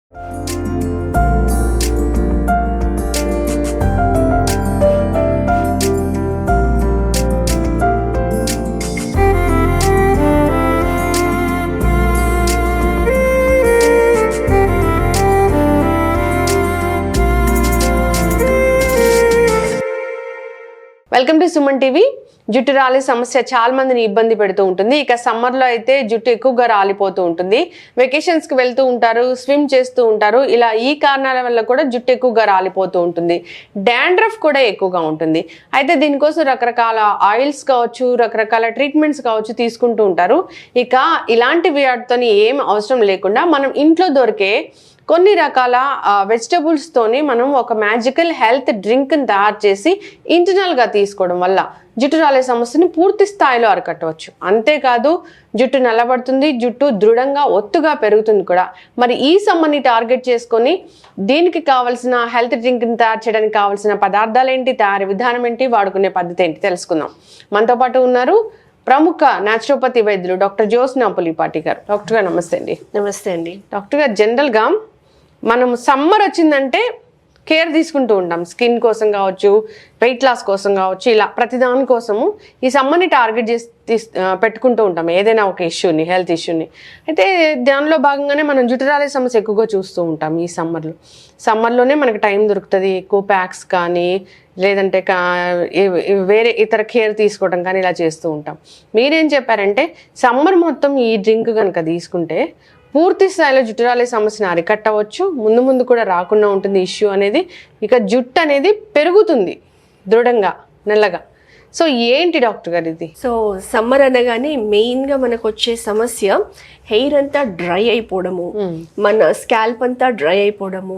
Welcome to Suman TV. జుట్టు రాలే సమస్య చాలా మందిని ఇబ్బంది పెడుతూ ఉంటుంది. ఇక సమ్మర్లో అయితే జుట్టు ఎక్కువగా రాలిపోతూ ఉంటుంది. వెకేషన్స్కి వెళ్తూ ఉంటారు, స్విమ్ చేస్తూ ఉంటారు. ఇలా ఈ కారణాల వల్ల కూడా జుట్టు ఎక్కువగా రాలిపోతూ ఉంటుంది. డాండ్రఫ్ కూడా ఎక్కువగా ఉంటుంది. అయితే దీనికోసం రకరకాల ఆయిల్స్ కావచ్చు, రకరకాల ట్రీట్మెంట్స్ కావచ్చు తీసుకుంటూ ఉంటారు. ఇక ఇలాంటి వాటితో ఏం అవసరం లేకుండా మనం ఇంట్లో దొరికే కొన్ని రకాల వెజిటబుల్స్తోని మనం ఒక మ్యాజికల్ హెల్త్ డ్రింక్ని తయారు చేసి ఇంటర్నల్గా తీసుకోవడం వల్ల జుట్టు రాలే సమస్యని పూర్తి స్థాయిలో అరికట్టవచ్చు. అంతేకాదు జుట్టు నల్లబడుతుంది, జుట్టు దృఢంగా ఒత్తుగా పెరుగుతుంది కూడా. మరి ఈ సమ్మర్ని టార్గెట్ చేసుకొని దీనికి కావాల్సిన హెల్త్ డ్రింక్ని తయారు చేయడానికి కావాల్సిన పదార్థాలు ఏంటి, తయారీ విధానం ఏంటి, వాడుకునే పద్ధతి ఏంటి తెలుసుకుందాం. మనతో పాటు ఉన్నారు ప్రముఖ న్యాచురోపతి వైద్యులు డాక్టర్ జ్యోత్స్న పులిపాటి గారు. డాక్టర్ గారు నమస్తే అండి. నమస్తే అండి. డాక్టర్ గారు, జనరల్గా మనం సమ్మర్ వచ్చిందంటే కేర్ తీసుకుంటూ ఉంటాం. స్కిన్ కోసం కావచ్చు, వెయిట్ లాస్ కోసం కావచ్చు, ఇలా ప్రతిదాని కోసము ఈ సమ్మర్ని టార్గెట్ చేసి పెట్టుకుంటూ ఉంటాం ఏదైనా ఒక ఇష్యూని, హెల్త్ ఇష్యూని. అయితే దానిలో భాగంగానే మనం జుట్టు రాలే సమస్య ఎక్కువగా చూస్తూ ఉంటాం. ఈ సమ్మర్లోనే మనకు టైం దొరుకుతుంది. ఎక్కువ ప్యాక్స్ కానీ లేదంటే వేరే ఇతర కేర్ తీసుకోవడం కానీ ఇలా చేస్తూ ఉంటాం. మీరేం చెప్పారంటే సమ్మర్ మొత్తం ఈ డ్రింక్ కనుక తీసుకుంటే పూర్తి స్థాయిలో జుట్టు రాలే సమస్యను అరికట్టవచ్చు, ముందు ముందు కూడా రాకుండా ఉంటుంది ఇష్యూ అనేది. ఇక జుట్టు అనేది పెరుగుతుంది దృఢంగా, నల్లగా. సో ఏంటి డాక్టర్ గారు ఇది? సో సమ్మర్ అనగానే మెయిన్గా మనకు వచ్చే సమస్య హెయిర్ అంతా డ్రై అయిపోవడము, మన స్కాల్ప్ అంతా డ్రై అయిపోవడము,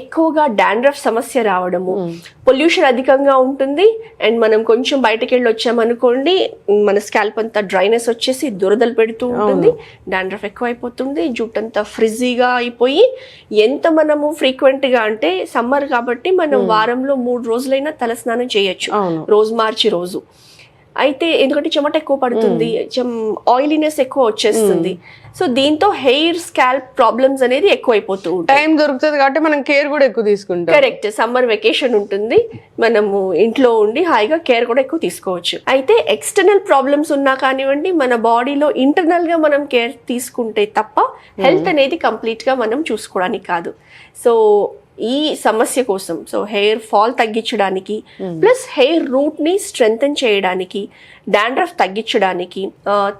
ఎక్కువగా డాండ్రఫ్ సమస్య రావడము, పొల్యూషన్ అధికంగా ఉంటుంది. అండ్ మనం కొంచెం బయటకు వెళ్ళి వచ్చామనుకోండి, మన స్కాల్ప్ అంతా డ్రైనెస్ వచ్చేసి దురదలు పెడుతూ ఉంటుంది, డాండ్రఫ్ ఎక్కువ అయిపోతుంది, జుట్టు అంతా ఫ్రిజీగా అయిపోయి ఎంత మనము ఫ్రీక్వెంట్గా అంటే సమ్మర్ కాబట్టి మనం వారంలో 3 రోజులైనా తలస్నానం చేయొచ్చు, రోజు మార్చి రోజు. అయితే ఎందుకంటే చెమట ఎక్కువ పడుతుంది, ఆయిలీనెస్ ఎక్కువ వచ్చేస్తుంది. సో దీంతో హెయిర్ స్కాల్ప్ ప్రాబ్లమ్స్ అనేది ఎక్కువ అయిపోతూ ఉంటాయి. టైం దొరుకుతుంది కాబట్టి మనం కేర్ కూడా ఎక్కువ తీసుకుంటాం. కరెక్ట్. సమ్మర్ వెకేషన్ ఉంటుంది, మనము ఇంట్లో ఉండి హాయిగా కేర్ కూడా ఎక్కువ తీసుకోవచ్చు. అయితే ఎక్స్టర్నల్ ప్రాబ్లమ్స్ ఉన్నా కానివ్వండి, మన బాడీలో ఇంటర్నల్ గా మనం కేర్ తీసుకుంటే తప్ప హెల్త్ అనేది కంప్లీట్ గా మనం చూసుకోవడానికి కాదు. సో ఈ సమస్య కోసం, సో హెయిర్ ఫాల్ తగ్గించడానికి, ప్లస్ హెయిర్ రూట్ ని స్ట్రెంగ్తెన్ చేయడానికి, డాండ్రఫ్ తగ్గించడానికి,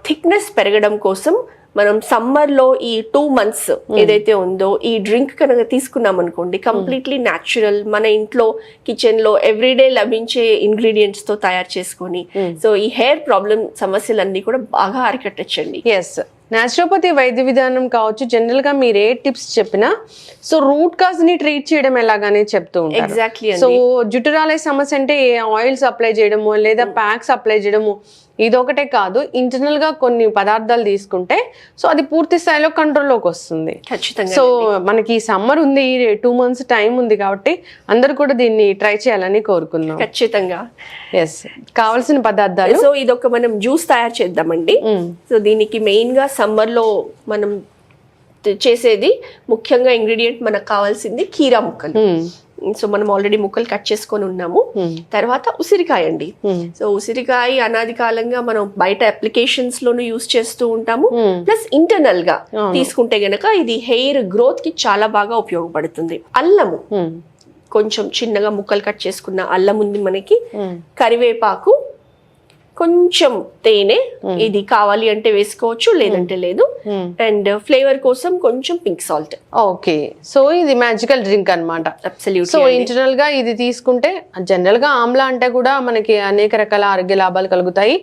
థిక్నెస్ పెరగడం కోసం మనం సమ్మర్ లో ఈ 2 months ఏదైతే ఉందో ఈ డ్రింక్ కనుక తీసుకున్నాం అనుకోండి, కంప్లీట్లీ న్యాచురల్, మన ఇంట్లో కిచెన్ లో ఎవ్రీడే లభించే ఇంగ్రీడియంట్స్ తో తయారు చేసుకొని సో ఈ హెయిర్ ప్రాబ్లం సమస్యలన్నీ కూడా బాగా అరికట్టచ్చండి. ఎస్, న్యాచురోపతి వైద్య విధానం కావచ్చు, జనరల్ గా మీరు ఏ టిప్స్ చెప్పినా సో రూట్ కాజ్ ని ట్రీట్ చేయడం ఎలాగానే చెప్తూ ఉంటారు. ఎగ్జాక్ట్లీ. సో జుట్టు రాలే సమస్య అంటే ఆయిల్స్ అప్లై చేయడము లేదా ప్యాక్స్ అప్లై చేయడము ఇదొకటే కాదు, ఇంటర్నల్ గా కొన్ని పదార్థాలు తీసుకుంటే సో అది పూర్తి స్థాయిలో కంట్రోల్లోకి వస్తుంది. ఖచ్చితంగా. సో మనకి సమ్మర్ ఉంది, 2 months టైం ఉంది కాబట్టి అందరు కూడా దీన్ని ట్రై చేయాలని కోరుకుందాం. ఖచ్చితంగా. ఎస్, కావాల్సిన పదార్థాలు. సో ఇదొక మనం జ్యూస్ తయారు చేద్దామండి. సో దీనికి మెయిన్ గా సమ్మర్ లో మనం చేసేది ముఖ్యంగా ఇంగ్రీడియంట్ మనకు కావాల్సింది కీరా ముక్కలు. సో మనం ఆల్రెడీ ముక్కలు కట్ చేసుకొని ఉన్నాము. తర్వాత ఉసిరికాయ అండి. సో ఉసిరికాయ అనాది కాలంగా మనం బయట అప్లికేషన్స్ లోను యూస్ చేస్తూ ఉంటాము, ప్లస్ ఇంటర్నల్ గా తీసుకుంటే గనక ఇది హెయిర్ గ్రోత్ కి చాలా బాగా ఉపయోగపడుతుంది. అల్లము కొంచెం చిన్నగా ముక్కలు కట్ చేసుకున్న అల్లం ఉంది మనకి, కరివేపాకు, కొంచెం తేనె, ఇది కావాలి అంటే వేసుకోవచ్చు, లేదంటే లేదు. అండ్ ఫ్లేవర్ కోసం కొంచెం పింక్ సాల్ట్. ఓకే, సో ఇది మ్యాజికల్ డ్రింక్ అన్నమాట. అబ్సల్యూట్లీ. సో ఇంటర్నల్ గా ఇది తీసుకుంటే, జనరల్ గా ఆమ్లా అంటే కూడా మనకి అనేక రకాల ఆరోగ్య లాభాలు కలుగుతాయి.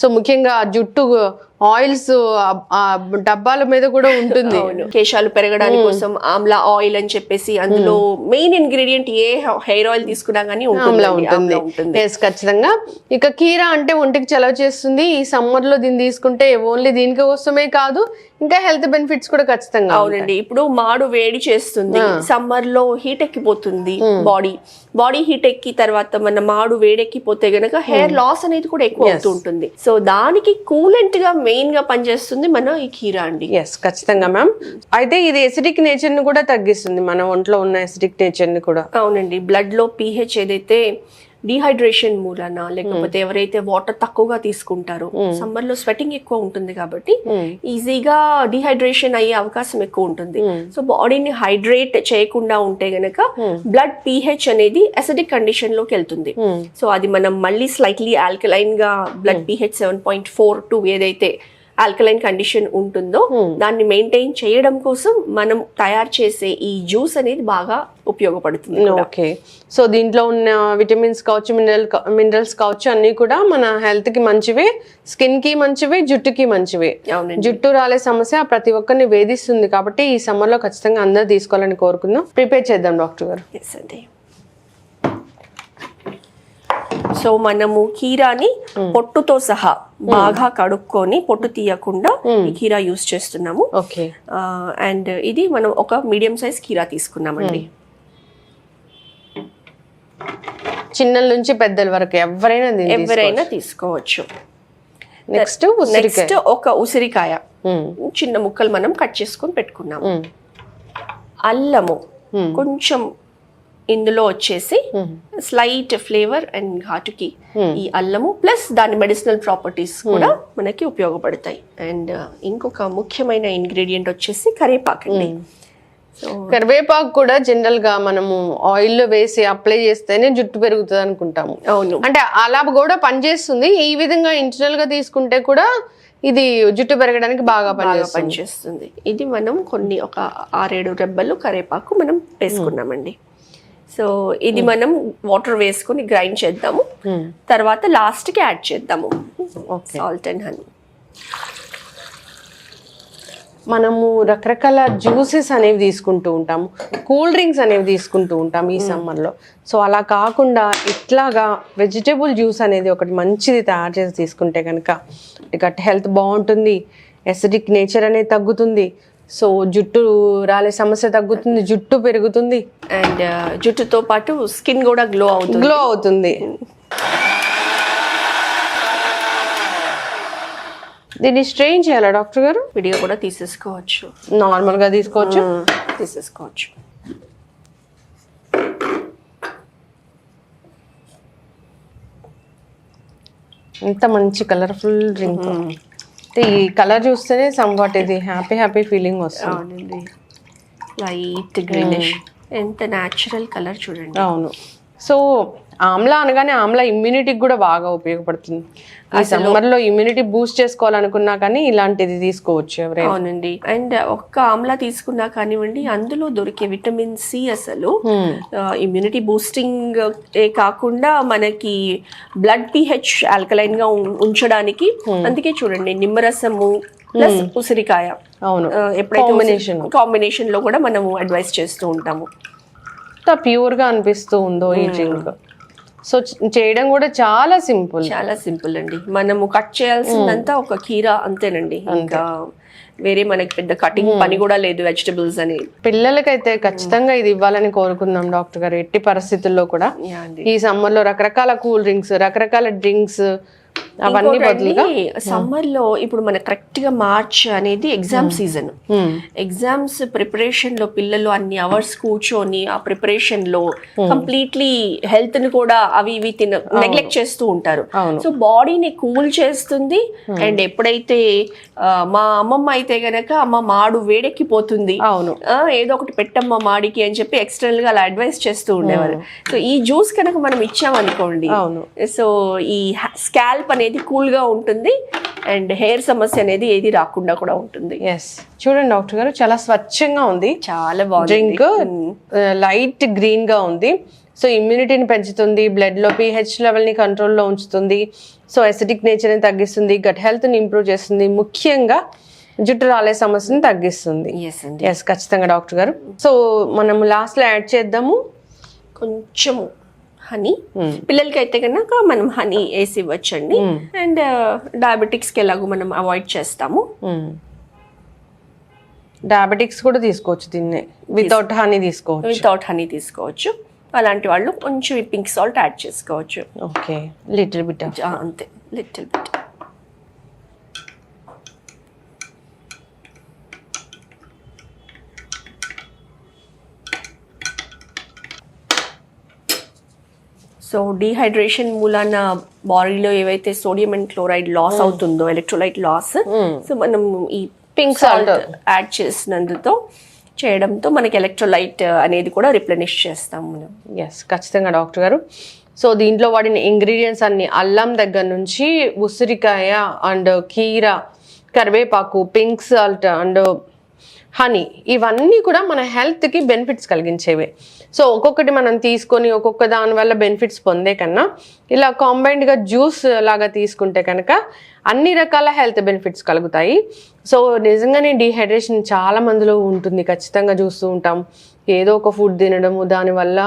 సో ముఖ్యంగా జుట్టు ఆయిల్స్ డబ్బాల మీద కూడా ఉంటుంది. కేశాలు పెరగడానికి కోసం ఆమ్లా ఆయిల్ అని చెప్పేసి అందులో మెయిన్ ఇంగ్రీడియంట్ ఏ హెయిర్ ఆయిల్ తీసుకున్నా గానీ ఆమ్లా ఉంటుంది. ఖచ్చితంగా. ఇక కీరా అంటే ఒంటికి చలవ చేస్తుంది. ఈ సమ్మర్ లో దీన్ని తీసుకుంటే ఓన్లీ దీనికి కోసమే కాదు, ఇంకా హెల్త్ బెనిఫిట్స్ కూడా ఖచ్చితంగా. అవునండి. ఇప్పుడు మాడు వేడి చేస్తుంది, సమ్మర్ లో హీట్ ఎక్కిపోతుంది, బాడీ హీట్ ఎక్కి తర్వాత మన మాడు వేడెక్కిపోతే గనక హెయిర్ లాస్ అనేది కూడా ఎక్కువ అవుతూ ఉంటుంది. సో దానికి కూలెంట్ గా మెయిన్ గా పనిచేస్తుంది మన ఈ కీరా అండి. ఎస్, ఖచ్చితంగా మ్యామ్. అయితే ఇది ఎసిడిక్ నేచర్ ని కూడా తగ్గిస్తుంది, మన ఒంట్లో ఉన్న ఎసిడిక్ నేచర్ ని కూడా. అవునండి, బ్లడ్ లో pH ఏదైతే డిహైడ్రేషన్ మూలన లేకపోతే ఎవరైతే వాటర్ తక్కువగా తీసుకుంటారో, సమ్మర్ లో స్వెటింగ్ ఎక్కువ ఉంటుంది కాబట్టి ఈజీగా డిహైడ్రేషన్ అయ్యే అవకాశం ఎక్కువ ఉంటుంది. సో బాడీని హైడ్రేట్ చేయకుండా ఉంటే గనక బ్లడ్ pH అనేది అసిడిక్ కండిషన్ లోకి వెళ్తుంది. సో అది మనం మళ్ళీ స్లైట్లీ ఆల్కలైన్ గా బ్లడ్ pH 7.42 ఏదైతే ఆల్కలైన్ కండిషన్ ఉంటుందో దాన్ని మెయింటైన్ చేయడం కోసం మనం తయారు చేసే ఈ జ్యూస్ అనేది బాగా ఉపయోగపడుతుంది. ఓకే, సో దీంట్లో ఉన్న విటమిన్స్ కావచ్చు, మినరల్స్ కావచ్చు, అన్ని కూడా మన హెల్త్ కి మంచివే, స్కిన్ కి మంచివే, జుట్టుకి మంచివే. జుట్టు రాలే సమస్య ప్రతి ఒక్కరిని వేధిస్తుంది కాబట్టి ఈ సమ్మర్ లో ఖచ్చితంగా అందరూ తీసుకోవాలని కోరుకుందాం. ప్రిపేర్ చేద్దాం డాక్టర్ గారు. సో మనము కీరాని పొట్టుతో సహా బాగా కడుక్కొని పొట్టు తీయకుండా ఈ కీరా యూస్ చేస్తున్నాము. ఓకే, అండ్ ఇది మనం ఒక మీడియం సైజ్ కీరా తీసుకున్నామండి. చిన్నల నుంచి పెద్దల వరకు ఎవరైనా తీసుకోవచ్చు. నెక్స్ట్ ఒక ఉసిరికాయ చిన్న ముక్కలు మనం కట్ చేసుకొని పెట్టుకున్నాము. అల్లము కొంచెం ఇందులో వచ్చేసి స్లైట్ ఫ్లేవర్ అండ్ ఘాటుకి ఈ అల్లము ప్లస్ దాని మెడిసినల్ ప్రాపర్టీస్ కూడా మనకి ఉపయోగపడతాయి. అండ్ ఇంకొక ముఖ్యమైన ఇంగ్రీడియంట్ వచ్చేసి కరివేపాకు అండి. కరివేపాకు కూడా జనరల్ గా మనము ఆయిల్ లో వేసి అప్లై చేస్తేనే జుట్టు పెరుగుతుంది అనుకుంటాము. అవును, అంటే అలా కూడా పనిచేస్తుంది. ఈ విధంగా ఇంటర్నల్ గా తీసుకుంటే కూడా ఇది జుట్టు పెరగడానికి బాగా పనిచేస్తుంది. ఇది మనం ఒక 6-7 రెబ్బలు కరివేపాకు మనం వేసుకున్నామండి. సో ఇది మనం వాటర్ వేసుకుని గ్రైండ్ చేద్దాము. తర్వాత లాస్ట్ కి యాడ్ చేద్దాము సాల్ట్ అండ్ హనీ. మనము రకరకాల జ్యూసెస్ అనేవి తీసుకుంటూ ఉంటాము, కూల్ డ్రింక్స్ అనేవి తీసుకుంటూ ఉంటాము ఈ సమ్మర్లో. సో అలా కాకుండా ఇట్లాగా వెజిటేబుల్ జ్యూస్ అనేది ఒకటి మంచిది తయారు చేసి తీసుకుంటే కనుక గట్ హెల్త్ బాగుంటుంది, ఎసిడిక్ నేచర్ అనేది తగ్గుతుంది, సో జుట్టు రాలే సమస్య తగ్గుతుంది, జుట్టు పెరుగుతుంది, అండ్ జుట్టుతో పాటు స్కిన్ కూడా గ్లో అవుతుంది. దీన్ని స్ట్రెయిన్ చేయాలా డాక్టర్ గారు? విడిగా కూడా తీసేసుకోవచ్చు, నార్మల్ గా తీసుకోవచ్చు. ఎంత మంచి కలర్ఫుల్ డ్రింక్. ఈ కలర్ చూస్తేనే సంవాట్ ఇది హ్యాపీ ఫీలింగ్ వస్తుంది. లైట్ గ్రీనిష్, ఎంత న్యాచురల్ కలర్ చూడండి. అవును, సో ఆమ్లా అనగానే ఆమ్లా ఇమ్యూనిటీకి కూడా బాగా ఉపయోగపడుతుంది. ఈ సమ్మర్ లో ఇమ్యూనిటీ బూస్ట్ చేసుకోవాలనుకున్నా కానీ ఇలాంటిది తీసుకోవచ్చు ఎవరైనా. అవునండి, అండ్ ఒక్క ఆమ్లా తీసుకున్నా కానివ్వండి అందులో దొరికే విటమిన్ సి అసలు ఇమ్యూనిటీ బూస్టింగ్ ఏ కాకుండా మనకి బ్లడ్ pH ఆల్కలైన్ గా ఉంచడానికి. అందుకే చూడండి నిమ్మరసము ప్లస్ ఉసిరికాయ, అవును, ఎప్పుడైతే కాంబినేషన్ లో కూడా మనము అడ్వైస్ చేస్తూ ఉంటాము. ప్యూర్ గా అనిపిస్తూ ఉందో ఈ డ్రింక్. సో చేయడం కూడా చాలా సింపుల్ అండి. మనము కట్ చేయాల్సిందంతా ఒక కీరా అంతేనండి, ఇంకా వేరే మనకి పెద్ద కటింగ్ పని కూడా లేదు వెజిటబుల్స్ అని. పిల్లలకైతే ఖచ్చితంగా ఇది ఇవ్వాలని కోరుకుందాం డాక్టర్ గారు. ఎట్టి పరిస్థితుల్లో కూడా ఈ సమ్మర్ లో రకరకాల కూల్ డ్రింక్స్, రకరకాల డ్రింక్స్ అవన్నీ బదులుగా సమ్మర్ లో ఇప్పుడు మన కరెక్ట్ గా మార్చ్ అనేది ఎగ్జామ్ సీజన్. ఎగ్జామ్స్ ప్రిపరేషన్ లో పిల్లలు అన్ని అవర్స్ కూర్చొని ఆ ప్రిపరేషన్ లో కంప్లీట్లీ హెల్త్ ని కూడా అవి ఇవి నెగ్లెక్ట్ చేస్తూ ఉంటారు. సో బాడీని కూల్ చేస్తుంది. అండ్ ఎప్పుడైతే మా అమ్మమ్మ అయితే గనక అమ్మ మాడు వేడెక్కిపోతుంది, అవును ఏదో ఒకటి పెట్టమ్మ మాడికి అని చెప్పి ఎక్స్టర్నల్ గా అలా అడ్వైస్ చేస్తూ ఉండేవారు. సో ఈ జ్యూస్ కనుక మనం ఇచ్చామనుకోండి, సో ఈ స్కాల్ప్ అనేది కూల్ గా ఉంటుంది అండ్ హెయిర్ సమస్య అనేది ఏది రాకుండా కూడా ఉంటుంది. ఎస్, చూడండి డాక్టర్ గారు చాలా స్వచ్ఛంగా ఉంది, చాలా బాగుంది. డ్రింక్ లైట్ గ్రీన్ గా ఉంది. సో ఇమ్యూనిటీని పెంచుతుంది, బ్లడ్ లో pH లెవెల్ ని కంట్రోల్లో ఉంచుతుంది, సో ఎసిడిక్ నేచర్ ని తగ్గిస్తుంది, గట్ హెల్త్ ని ఇంప్రూవ్ చేస్తుంది, ముఖ్యంగా జుట్టు రాలే సమస్యని తగ్గిస్తుంది. ఎస్, ఖచ్చితంగా డాక్టర్ గారు. సో మనం లాస్ట్ లో యాడ్ చేద్దాము కొంచెము హనీ. పిల్లలకి అయితే కనుక మనం హనీ వేసి ఇవ్వచ్చండి. అండ్ డయాబెటిక్స్ కి ఎలాగో మనం అవాయిడ్ చేస్తాము. డయాబెటిక్స్ కూడా తీసుకోవచ్చు దీన్ని, వితౌట్ హనీ తీసుకోవచ్చు. అలాంటి వాళ్ళు కొంచెం పింక్ సాల్ట్ యాడ్ చేసుకోవచ్చు. ఓకే, లిటిల్ బిట్ అంతే, లిటిల్ బిట్. సో డీహైడ్రేషన్ మూలాన బాడీలో ఏవైతే సోడియం అండ్ క్లోరైడ్ లాస్ అవుతుందో, ఎలక్ట్రోలైట్ లాస్, సో మనం ఈ పింక్ సాల్ట్ యాడ్ చేసినందుతో చేయడంతో మనకి ఎలక్ట్రోలైట్ అనేది కూడా రిప్లెనిష్ చేస్తాం మనం. ఎస్, ఖచ్చితంగా డాక్టర్ గారు. సో దీంట్లో వాడిన ఇంగ్రీడియంట్స్ అన్ని అల్లం దగ్గర నుంచి ఉసిరికాయ అండ్ కీర, కరివేపాకు, పింక్ సాల్ట్ అండ్ హనీ, ఇవన్నీ కూడా మన హెల్త్కి బెనిఫిట్స్ కలిగించేవే. సో ఒక్కొక్కటి మనం తీసుకొని ఒక్కొక్క దాని వల్ల బెనిఫిట్స్ పొందే కన్నా ఇలా కాంబైన్డ్గా జ్యూస్ లాగా తీసుకుంటే కనుక అన్ని రకాల హెల్త్ బెనిఫిట్స్ కలుగుతాయి. సో నిజంగానే డీహైడ్రేషన్ చాలా మందిలో ఉంటుంది, ఖచ్చితంగా చూస్తూ ఉంటాం. ఏదో ఒక ఫుడ్ తినడము, దానివల్ల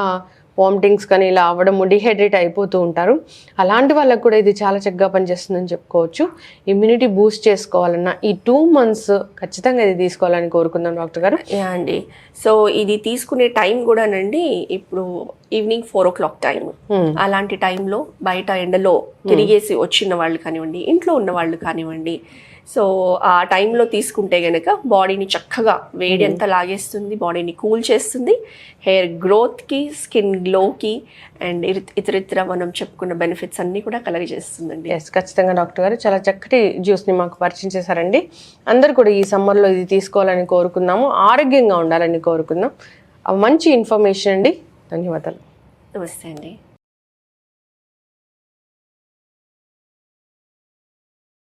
వామిటింగ్స్ కానీ ఇలా అవ్వడము, డిహైడ్రేట్ అయిపోతూ ఉంటారు. అలాంటి వాళ్ళకు కూడా ఇది చాలా చక్కగా పనిచేస్తుందని చెప్పుకోవచ్చు. ఇమ్యూనిటీ బూస్ట్ చేసుకోవాలన్నా ఈ 2 months ఖచ్చితంగా ఇది తీసుకోవాలని కోరుకుందాం డాక్టర్ గారు. యా అండి. సో ఇది తీసుకునే టైం కూడానండి, ఇప్పుడు ఈవినింగ్ 4 o'clock టైం. అలాంటి టైంలో బయట ఎండలో తిరిగేసి వచ్చిన వాళ్ళు కానివ్వండి, ఇంట్లో ఉన్న వాళ్ళు కానివ్వండి, సో ఆ టైంలో తీసుకుంటే గనక బాడీని చక్కగా వేడి అంతా లాగేస్తుంది, బాడీని కూల్ చేస్తుంది, హెయిర్ గ్రోత్కి, స్కిన్ గ్లోకి అండ్ ఇతరితర మనం చెప్పుకున్న బెనిఫిట్స్ అన్నీ కూడా కలగజేస్తుందండి. ఎస్, ఖచ్చితంగా డాక్టర్ గారు చాలా చక్కటి జ్యూస్ని మాకు పరిచయం చేశారండి. అందరూ కూడా ఈ సమ్మర్లో ఇది తీసుకోవాలని కోరుకుందాము, ఆరోగ్యంగా ఉండాలని కోరుకుందాం. మంచి ఇన్ఫర్మేషన్ అండి, ధన్యవాదాలు. నమస్తే అండి.